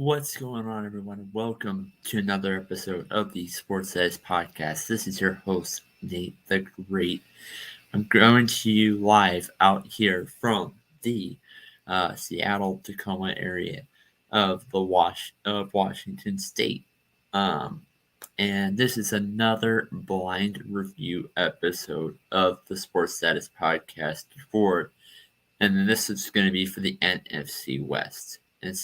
What's going on, everyone? Welcome to another episode of the Sports Says podcast. This is your host, Nate the Great. I'm coming to you live out here from the Seattle Tacoma area of Washington State. And this is another blind review episode of the Sports Status podcast and this is going to be for the NFC West. And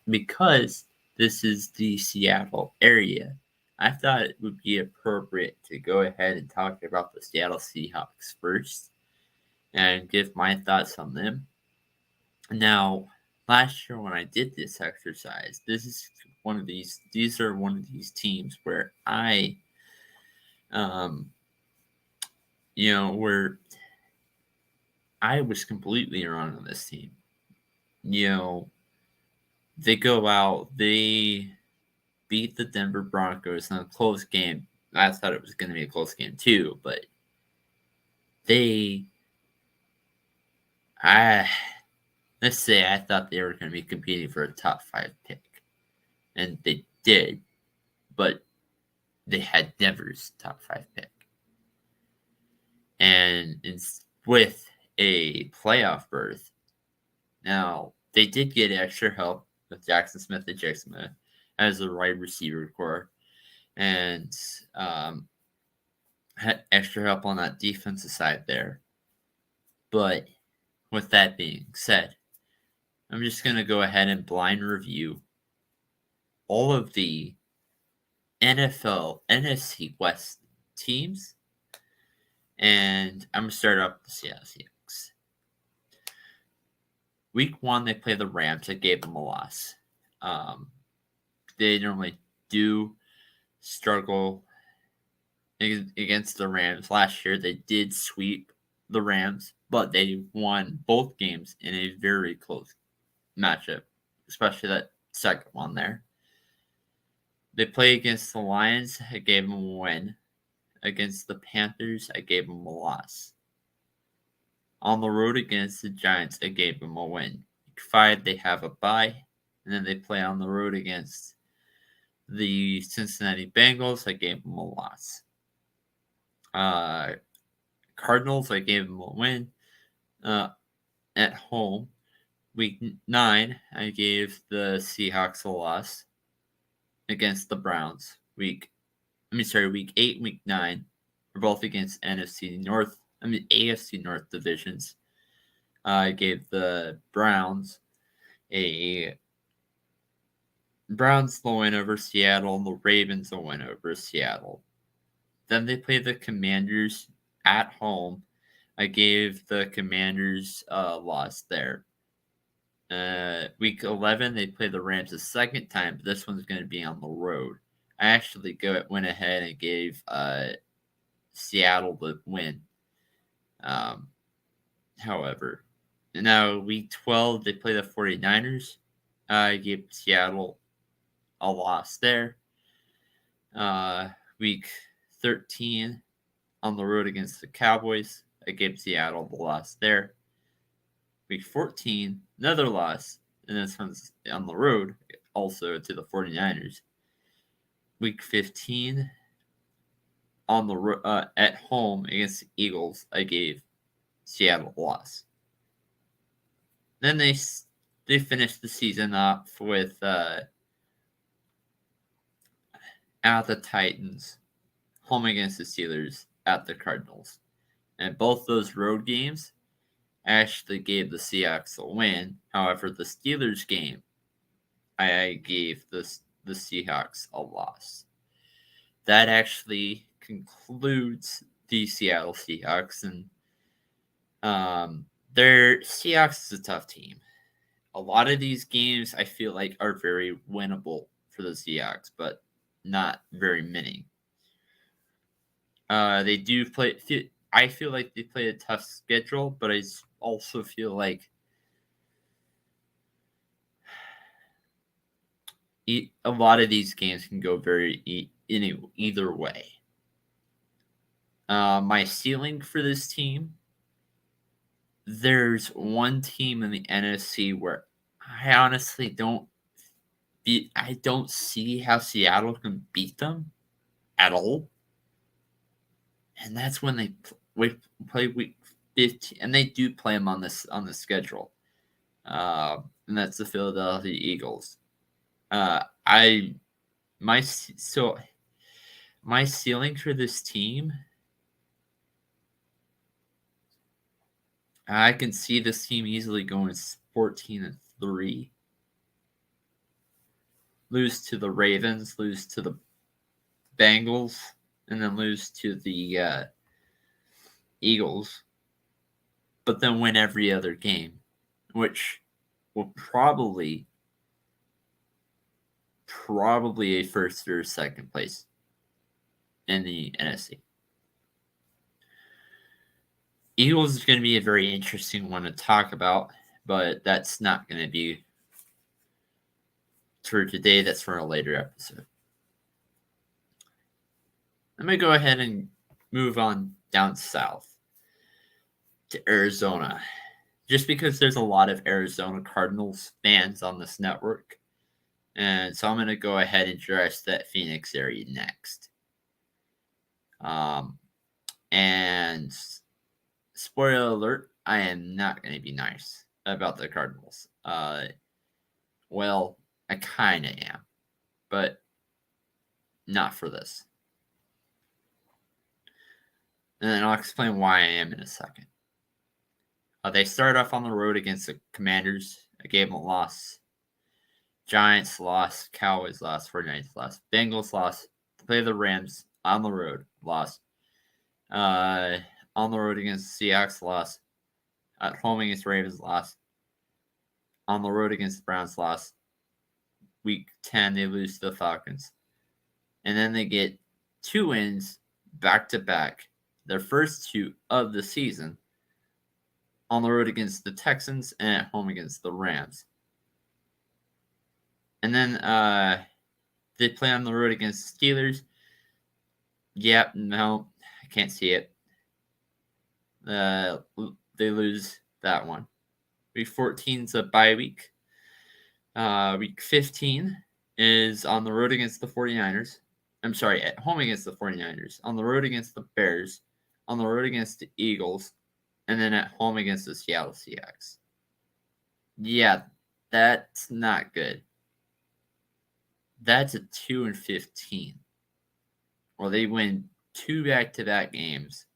because this is the Seattle area, I thought it would be appropriate to go ahead and talk about the Seattle Seahawks first and give my thoughts on them. Now, last year when I did this exercise, these are one of these teams where where I was completely wrong on this team. They go out, they beat the Denver Broncos in a close game. I thought it was going to be a close game too, but let's say I thought they were going to be competing for a top 5 pick. And they did, but they had Denver's top 5 pick. And with a playoff berth, now they did get extra help with Jackson Smith and Jackson Smith as a wide receiver core, and had extra help on that defensive side there. But with that being said, I'm just going to go ahead and blind review all of the NFL NFC West teams, and I'm going to start off with the Seattle Seahawks. Week 1, they play the Rams. I gave them a loss. They normally do struggle against the Rams. Last year, they did sweep the Rams, but they won both games in a very close matchup, especially that second one there. They play against the Lions. I gave them a win. Against the Panthers, I gave them a loss. On the road against the Giants, I gave them a win. Week 5, they have a bye, and then they play on the road against the Cincinnati Bengals. I gave them a loss. Cardinals, I gave them a win at home. Week 9, I gave the Seahawks a loss against the Browns. Week 8, Week 9 were both against AFC North divisions. I gave the Browns the win over Seattle, and the Ravens the win over Seattle. Then they play the Commanders at home. I gave the Commanders a loss there. Week 11, they play the Rams a second time, but this one's going to be on the road. I actually went ahead and gave Seattle the win. However, now week 12, they play the 49ers. I gave Seattle a loss there. Week 13, on the road against the Cowboys, I gave Seattle the loss there. Week 14, another loss, and this one's on the road, also to the 49ers. Week 15, on the at home against the Eagles, I gave Seattle a loss. Then they finished the season off with at the Titans, home against the Steelers, at the Cardinals. And both those road games actually gave the Seahawks a win. However, the Steelers game, I gave the Seahawks a loss. That actually concludes the Seattle Seahawks, and their Seahawks is a tough team. A lot of these games I feel like are very winnable for the Seahawks, but not very many. They do play. I feel like they play a tough schedule, but I also feel like a lot of these games can go either way. My ceiling for this team, there's one team in the NFC where I honestly don't I don't see how Seattle can beat them at all. And that's when they play week 15, and they do play them on the schedule. And that's the Philadelphia Eagles. I my so my ceiling for this team, I can see this team easily going 14-3. Lose to the Ravens, lose to the Bengals, and then lose to the Eagles, but then win every other game, which will probably a first or second place in the NFC. Eagles is going to be a very interesting one to talk about, but that's not going to be for today. That's for a later episode. I'm going to go ahead and move on down south to Arizona, just because there's a lot of Arizona Cardinals fans on this network. And so I'm going to go ahead and address that Phoenix area next. And spoiler alert, I am not going to be nice about the Cardinals. Well, I kind of am, but not for this. And then I'll explain why I am in a second. They started off on the road against the Commanders. I gave them a loss. Giants lost. Cowboys lost. 49ers lost. Bengals lost. Play the Rams on the road. Lost. On the road against the Seahawks. Lost. At home against Ravens. Lost. On the road against the Browns. Lost. Week 10, they lose to the Falcons. And then they get 2 wins back-to-back. Their first 2 of the season. On the road against the Texans and at home against the Rams. And then they play on the road against the Steelers. Yep, no, I can't see it. They lose that one. Week 14 is a bye week. Week 15 is on the road against the 49ers. I'm sorry, at home against the 49ers. On the road against the Bears. On the road against the Eagles. And then at home against the Seattle Seahawks. Yeah, that's not good. That's a 2-15. Well, they win 2 back-to-back games.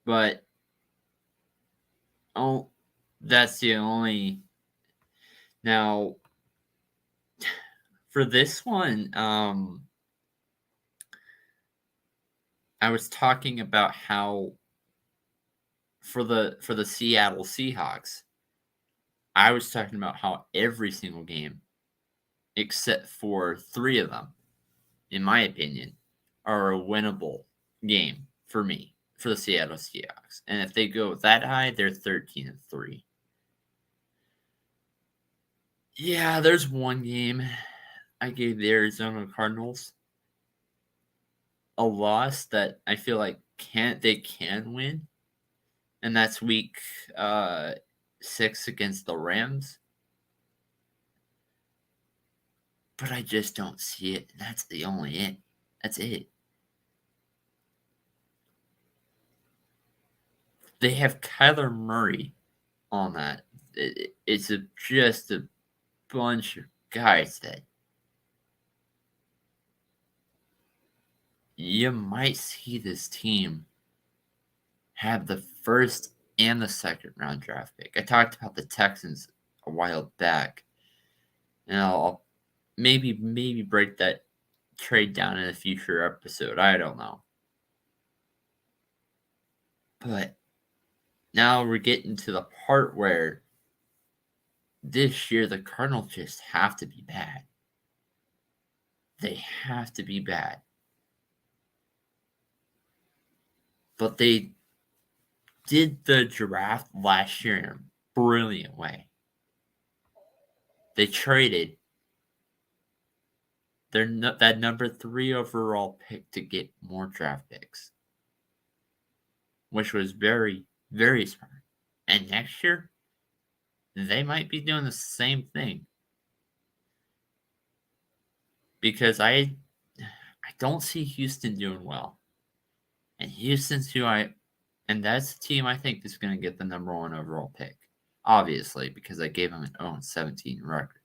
But, that's the only... Now, for this one, I was talking about how for the Seattle Seahawks, I was talking about how every single game, except for 3 of them, in my opinion, are a winnable game for me, for the Seattle Seahawks. And if they go that high, they're 13-3. Yeah, there's one game I gave the Arizona Cardinals a loss that I feel like they can win. And that's week 6 against the Rams. But I just don't see it. That's the only it. That's it. They have Kyler Murray on that. It's just a bunch of guys that you might see this team have the first and the second round draft pick. I talked about the Texans a while back, and I'll maybe break that trade down in a future episode. I don't know. But now we're getting to the part where this year the Cardinals just have to be bad. They have to be bad. But they did the draft last year in a brilliant way. They traded that number 3 overall pick to get more draft picks, which was very, very smart. And next year, they might be doing the same thing. because I don't see Houston doing well. And Houston's and that's the team I think is going to get the number 1 overall pick. Obviously, because I gave them an 0-17 record.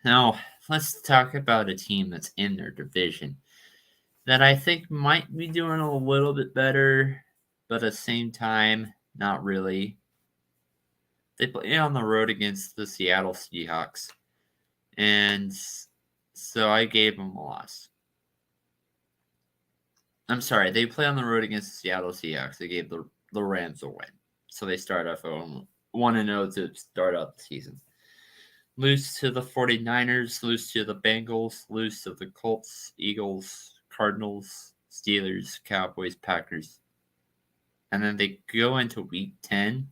Now, let's talk about a team that's in their division that I think might be doing a little bit better, but at the same time, not really. They play on the road against the Seattle Seahawks, and so I gave them a loss. I'm sorry, they play on the road against the Seattle Seahawks. They gave the Rams a win, so they start off 1-0 to start out the season. Lose to the 49ers, lose to the Bengals, lose to the Colts, Eagles, Cardinals, Steelers, Cowboys, Packers. And then they go into week 10.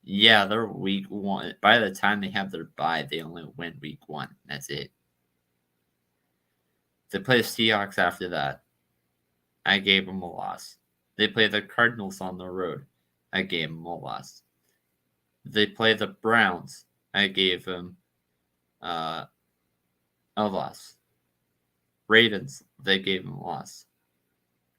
Yeah, they're week 1. By the time they have their bye, they only win week 1. That's it. They play the Seahawks after that. I gave them a loss. They play the Cardinals on the road. I gave them a loss. They play the Browns. I gave them a loss. Ravens, they gave them a loss.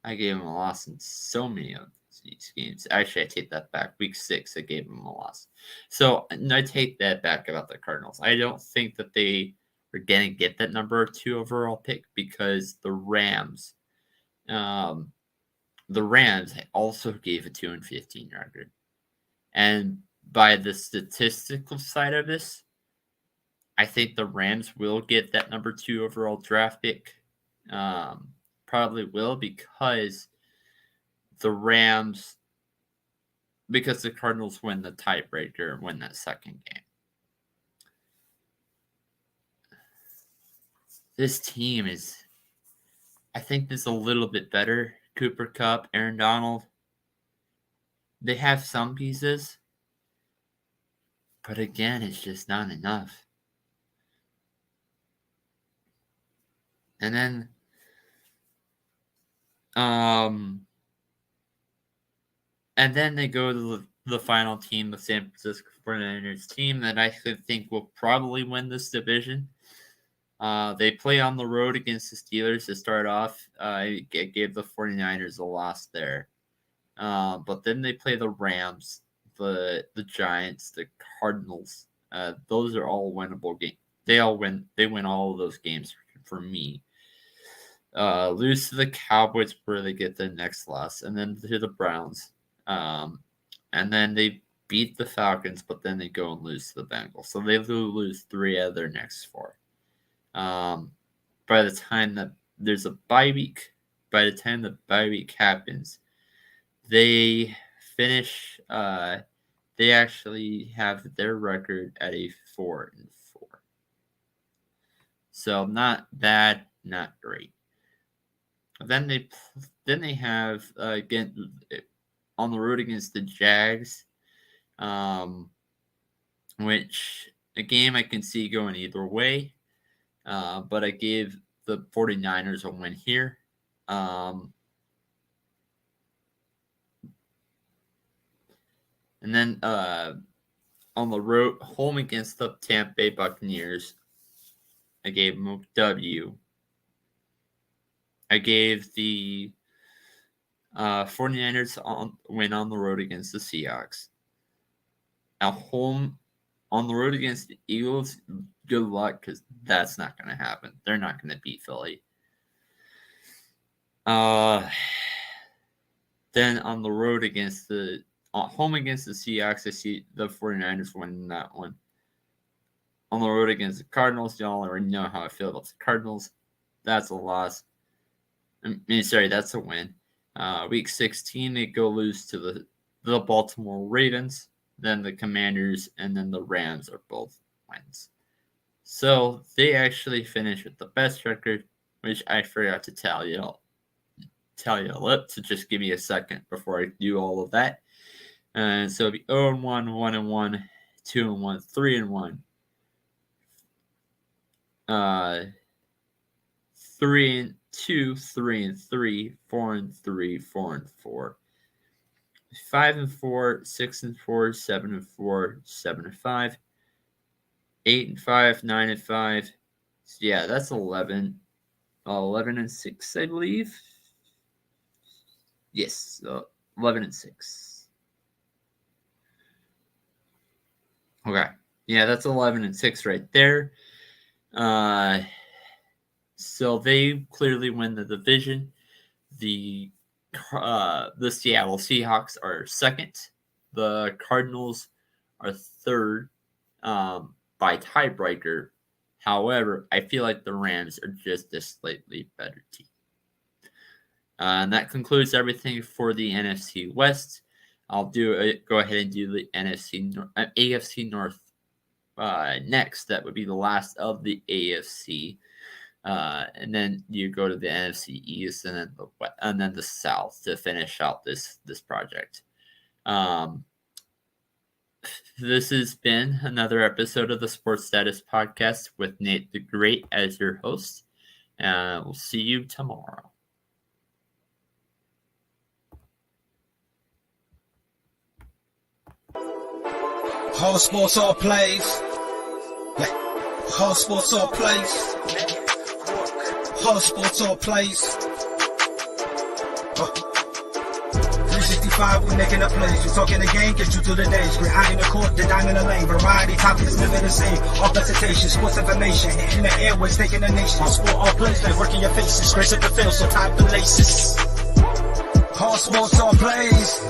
I gave them a loss in so many of these games. Actually, I take that back. Week 6, I gave them a loss. So I take that back about the Cardinals. I don't think that they are going to get that number 2 overall pick because the Rams also gave a 2-15 record. And by the statistical side of this, I think the Rams will get that number 2 overall draft pick. Probably will because the Cardinals win the tiebreaker and win that second game. This team I think is a little bit better. Cooper Kupp, Aaron Donald. They have some pieces, but again, it's just not enough. And then, they go to the final team, the San Francisco 49ers team that I think will probably win this division. They play on the road against the Steelers to start off. I gave the 49ers a loss there. But then they play the Rams, the Giants, the Cardinals. Those are all winnable games. They win all of those games for me. Lose to the Cowboys where they get the next loss, and then to the Browns. And then they beat the Falcons, but then they go and lose to the Bengals. So they lose 3 out of their next 4. By the time that there's a bye week, by the time the bye week happens, they finish. They actually have their record at a 4-4. So not bad, not great. Then they have again on the road against the Jags, which a game I can see going either way. But I gave the 49ers a win here. And then on the road, home against the Tampa Bay Buccaneers, I gave them a W. I gave the 49ers win on the road against the Seahawks. At home, on the road against the Eagles, good luck because that's not going to happen. They're not going to beat Philly. Then on the road home against the Seahawks, I see the 49ers winning that one. On the road against the Cardinals, y'all already know how I feel about the Cardinals. That's a loss. That's a win. Week 16, they go lose to the Baltimore Ravens, then the Commanders, and then the Rams are both wins. So they actually finish with the best record, which I forgot to tell you. So just give me a second before I do all of that. And so it'll be 0-1, 1-1, 2-1, 3-1, 3-2, 3-3, 4-3, 4-4. 5-4, 6-4, 7-4, 7-5, 8-5, 9-5. So yeah, that's 11. 11-6, I believe. Yes, 11-6. Okay, yeah, that's 11-6 right there. So they clearly win the division. The Seattle Seahawks are second. The Cardinals are third by tiebreaker. However, I feel like the Rams are just a slightly better team. And that concludes everything for the NFC West. I'll go ahead and do the AFC North next. That would be the last of the AFC. And then you go to the NFC East and then the South to finish out this project. This has been another episode of the Sports Status Podcast with Nate the Great as your host. We'll see you tomorrow. Whole sports all plays. Yeah. Whole sports all plays. Whole sports all plays. 365, we making up plays. We talking the game, get you to the days. We're high in the court, the dime in the lane. Variety topics, living the same. All presentation, sports information. Hitting the airways, taking the nation. All sport, all plays, they working your faces. Grace at the field, so tie the laces. Whole sports all plays.